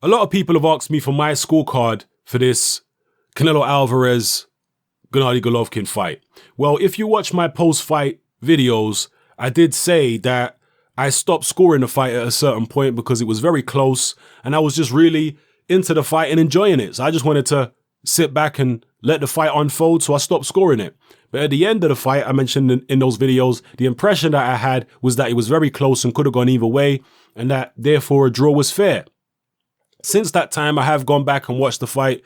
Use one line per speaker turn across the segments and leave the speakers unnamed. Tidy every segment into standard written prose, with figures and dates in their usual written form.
A lot of people have asked me for my scorecard for this Canelo Alvarez, Gennady Golovkin fight. Well, if you watch my post-fight videos, I did say that I stopped scoring the fight at a certain point because it was very close and I was just really into the fight and enjoying it. So I just wanted to sit back and let the fight unfold, so I stopped scoring it. But at the end of the fight, I mentioned in those videos, the impression that I had was that it was very close and could have gone either way, and that therefore a draw was fair. Since that time, I have gone back and watched the fight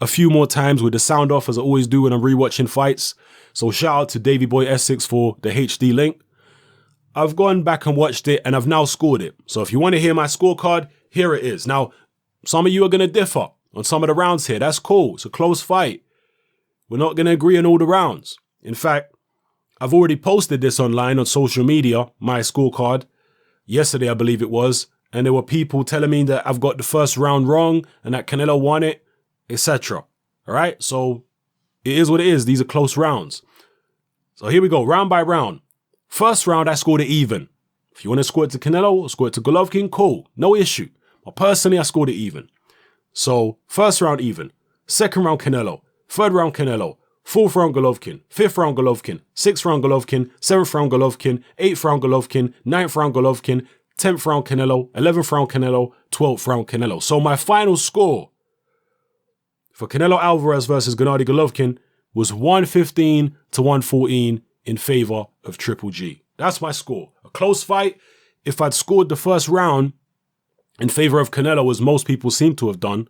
a few more times with the sound off, as I always do when I'm rewatching fights. So shout out to Davey Boy Essex for the HD link. I've gone back and watched it and I've now scored it. So if you want to hear my scorecard, here it is. Now, some of you are going to differ on some of the rounds here. That's cool. It's a close fight. We're not going to agree on all the rounds. In fact, I've already posted this online on social media, my scorecard, yesterday I believe it was, and there were people telling me that I've got the first round wrong and that Canelo won it, etc. All right, so it is what it is. These are close rounds. So here we go, round by round. First round, I scored it even. If you want to score it to Canelo or score it to Golovkin, cool, no issue. But personally, I scored it even. So first round even, second round Canelo, third round Canelo, fourth round Golovkin, fifth round Golovkin, sixth round Golovkin, seventh round Golovkin, eighth round Golovkin, ninth round Golovkin, 10th round Canelo, 11th round Canelo, 12th round Canelo. So my final score for Canelo Alvarez versus Gennady Golovkin was 115 to 114 in favor of Triple G. That's my score. A close fight. If I'd scored the first round in favor of Canelo, as most people seem to have done,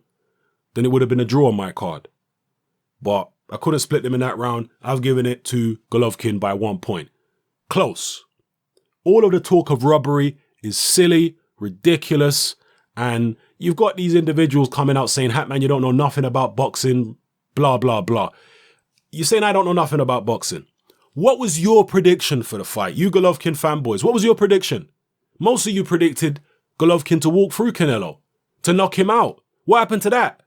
then it would have been a draw on my card. But I couldn't split them in that round. I've given it to Golovkin by 1 point. Close. All of the talk of robbery is silly, ridiculous, and you've got these individuals coming out saying, Hatman, you don't know nothing about boxing, blah, blah, blah. You're saying I don't know nothing about boxing. What was your prediction for the fight? You Golovkin fanboys, what was your prediction? Most of you predicted Golovkin to walk through Canelo, to knock him out. What happened to that?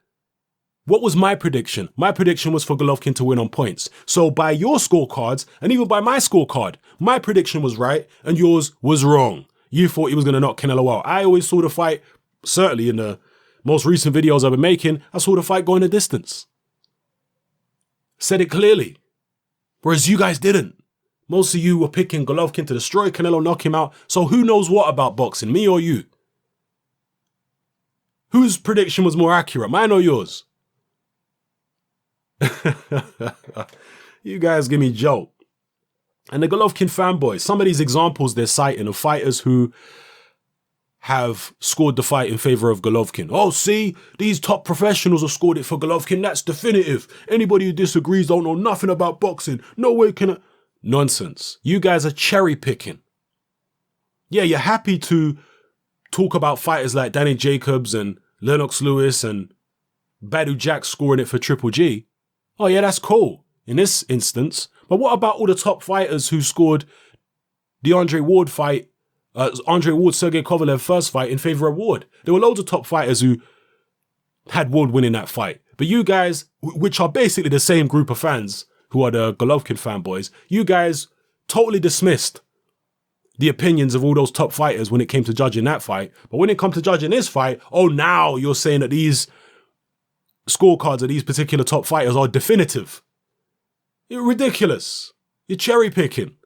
What was my prediction? My prediction was for Golovkin to win on points. So by your scorecards, and even by my scorecard, my prediction was right and yours was wrong. You thought he was going to knock Canelo out. I always saw the fight, certainly in the most recent videos I've been making, I saw the fight going the distance. Said it clearly. Whereas you guys didn't. Most of you were picking Golovkin to destroy Canelo, knock him out. So who knows what about boxing, me or you? Whose prediction was more accurate, mine or yours? You guys give me joke. And the Golovkin fanboys, some of these examples they're citing of fighters who have scored the fight in favor of Golovkin. Oh, see, these top professionals have scored it for Golovkin. That's definitive. Anybody who disagrees don't know nothing about boxing. No way can I... Nonsense. You guys are cherry picking. Yeah, you're happy to talk about fighters like Danny Jacobs and Lennox Lewis and Badu Jack scoring it for Triple G. Oh yeah, that's cool in this instance. But what about all the top fighters who scored the Andre Ward fight, Andre Ward, Sergey Kovalev first fight in favor of Ward? There were loads of top fighters who had Ward winning that fight. But you guys, which are basically the same group of fans who are the Golovkin fanboys, you guys totally dismissed the opinions of all those top fighters when it came to judging that fight. But when it comes to judging this fight, oh, now you're saying that these scorecards of these particular top fighters are definitive. You're ridiculous. You're cherry picking.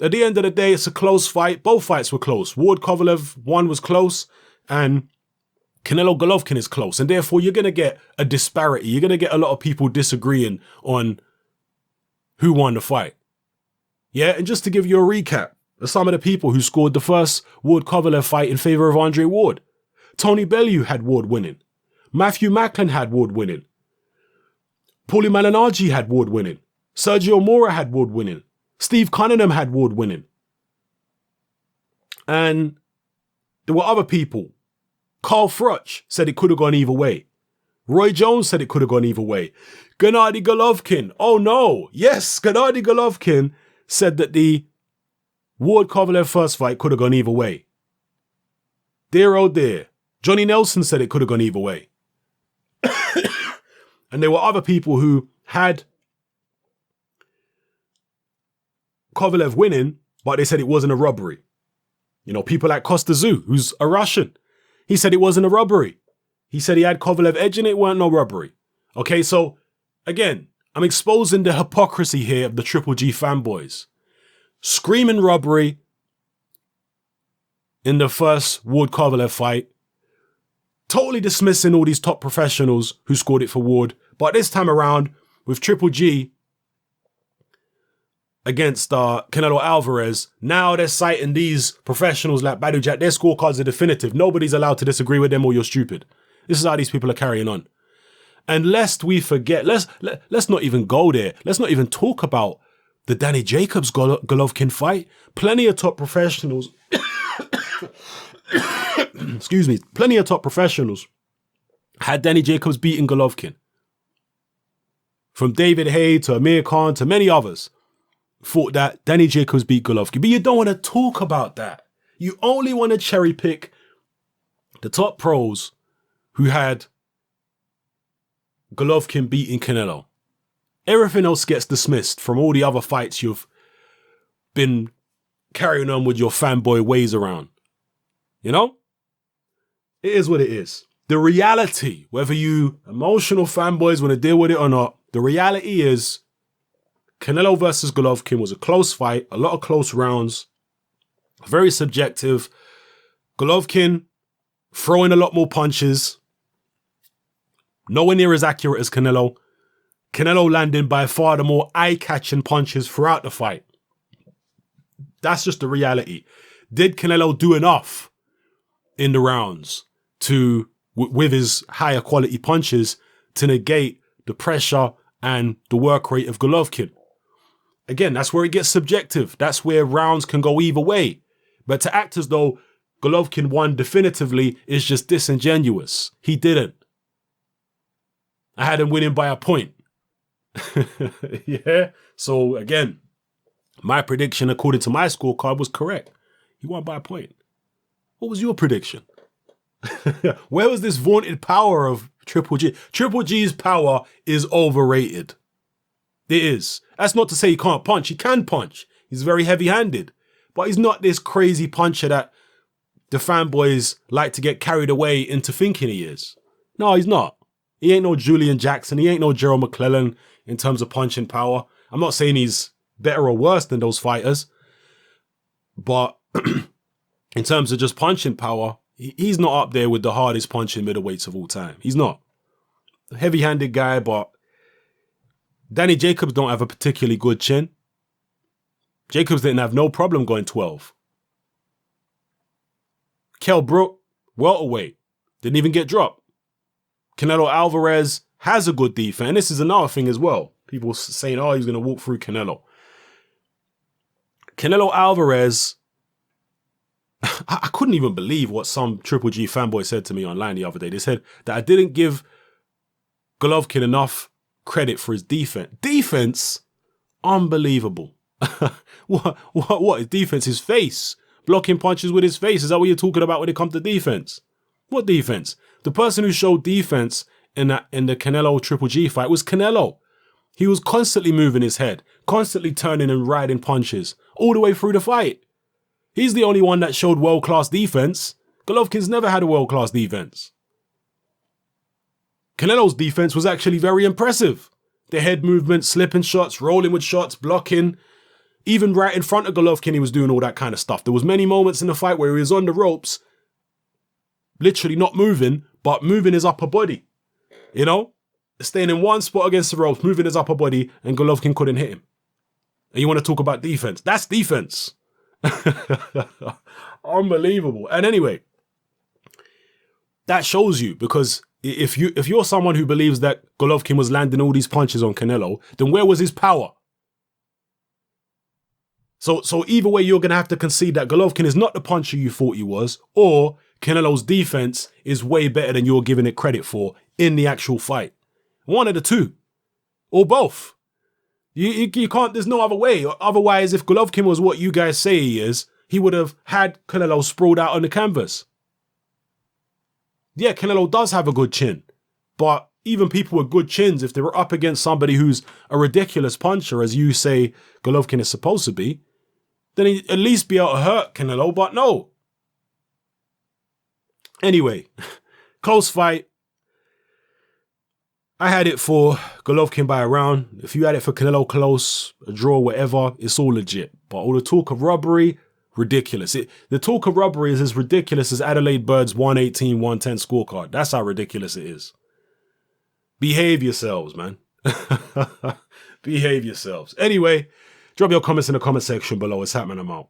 At the end of the day, it's a close fight. Both fights were close. Ward Kovalev, one was close, and Canelo Golovkin is close. And therefore, you're going to get a disparity. You're going to get a lot of people disagreeing on who won the fight. Yeah, and just to give you a recap of some of the people who scored the first Ward Kovalev fight in favor of Andre Ward. Tony Bellew had Ward winning. Matthew Macklin had Ward winning. Paulie Malignaggi had Ward winning. Sergio Mora had Ward winning. Steve Cunningham had Ward winning. And there were other people. Carl Froch said it could have gone either way. Roy Jones said it could have gone either way. Gennady Golovkin, oh no, yes, Gennady Golovkin said that the Ward Kovalev first fight could have gone either way. Dear oh dear. Johnny Nelson said it could have gone either way. And there were other people who had Kovalev winning, but they said it wasn't a robbery. You know, people like Costa Zoo, who's a Russian. He said it wasn't a robbery. He said he had Kovalev edging, it weren't no robbery. Okay, so again, I'm exposing the hypocrisy here of the Triple G fanboys. Screaming robbery in the first Ward Kovalev fight. Totally dismissing all these top professionals who scored it for Ward. But this time around, with Triple G against Canelo Alvarez, now they're citing these professionals like Badu Jack. Their scorecards are definitive. Nobody's allowed to disagree with them or you're stupid. This is how these people are carrying on. And lest we forget, let's not even go there. Let's not even talk about the Danny Jacobs Golovkin fight. Plenty of top professionals, excuse me, plenty of top professionals had Danny Jacobs beating Golovkin. From David Haye to Amir Khan to many others thought that Danny Jacobs beat Golovkin. But you don't want to talk about that. You only want to cherry pick the top pros who had Golovkin beating Canelo. Everything else gets dismissed from all the other fights you've been carrying on with your fanboy ways around. You know? It is what it is. The reality, whether you emotional fanboys want to deal with it or not, the reality is Canelo versus Golovkin was a close fight, a lot of close rounds, very subjective. Golovkin throwing a lot more punches, nowhere near as accurate as Canelo. Canelo landing by far the more eye-catching punches throughout the fight. That's just the reality. Did Canelo do enough in the rounds to, with his higher quality punches, to negate the pressure and the work rate of Golovkin? Again, that's where it gets subjective. That's where rounds can go either way. But to act as though Golovkin won definitively is just disingenuous. He didn't. I had him winning by a point. Yeah. So again, my prediction according to my scorecard was correct. He won by a point. What was your prediction? Where was this vaunted power of Triple G? Triple G's power is overrated. It is. That's not to say he can't punch. He can punch. He's very heavy-handed. But he's not this crazy puncher that the fanboys like to get carried away into thinking he is. No, he's not. He ain't no Julian Jackson. He ain't no Gerald McClellan in terms of punching power. I'm not saying he's better or worse than those fighters. But in terms of just punching power, he's not up there with the hardest punching middleweights of all time. He's not. A heavy-handed guy, but Danny Jacobs don't have a particularly good chin. Jacobs didn't have no problem going 12. Kell Brook, welterweight, didn't even get dropped. Canelo Alvarez has a good defense. And this is another thing as well. People saying, oh, he's going to walk through Canelo. Canelo Alvarez, I couldn't even believe what some Triple G fanboy said to me online the other day. They said that I didn't give Golovkin enough credit for his defense. Defense? Unbelievable. What? His defense? His face? Blocking punches with his face? Is that what you're talking about when it comes to defense? What defense? The person who showed defense in the Canelo Triple G fight was Canelo. He was constantly moving his head, constantly turning and riding punches all the way through the fight. He's the only one that showed world-class defense. Golovkin's never had a world-class defense. Canelo's defense was actually very impressive. The head movement, slipping shots, rolling with shots, blocking. Even right in front of Golovkin, he was doing all that kind of stuff. There was many moments in the fight where he was on the ropes, literally not moving, but moving his upper body. You know? Staying in one spot against the ropes, moving his upper body, and Golovkin couldn't hit him. And you want to talk about defense? That's defense. Unbelievable. And anyway, that shows you, because if you're someone who believes that Golovkin was landing all these punches on Canelo, then where was his power? So either way, you're going to have to concede that Golovkin is not the puncher you thought he was, or Canelo's defense is way better than you're giving it credit for in the actual fight. One of the two. Or both. You can't, there's no other way. Otherwise, if Golovkin was what you guys say he is, he would have had Canelo sprawled out on the canvas. Yeah, Canelo does have a good chin. But even people with good chins, if they were up against somebody who's a ridiculous puncher, as you say Golovkin is supposed to be, then he'd at least be able to hurt Canelo, but no. Anyway, close fight. I had it for Golovkin by a round. If you had it for Canelo close, a draw, whatever, it's all legit. But all the talk of robbery, ridiculous. The talk of robbery is as ridiculous as Adelaide Bird's 118-110 scorecard. That's how ridiculous it is. Behave yourselves, man. Behave yourselves. Anyway, drop your comments in the comment section below. It's happening. I'm out.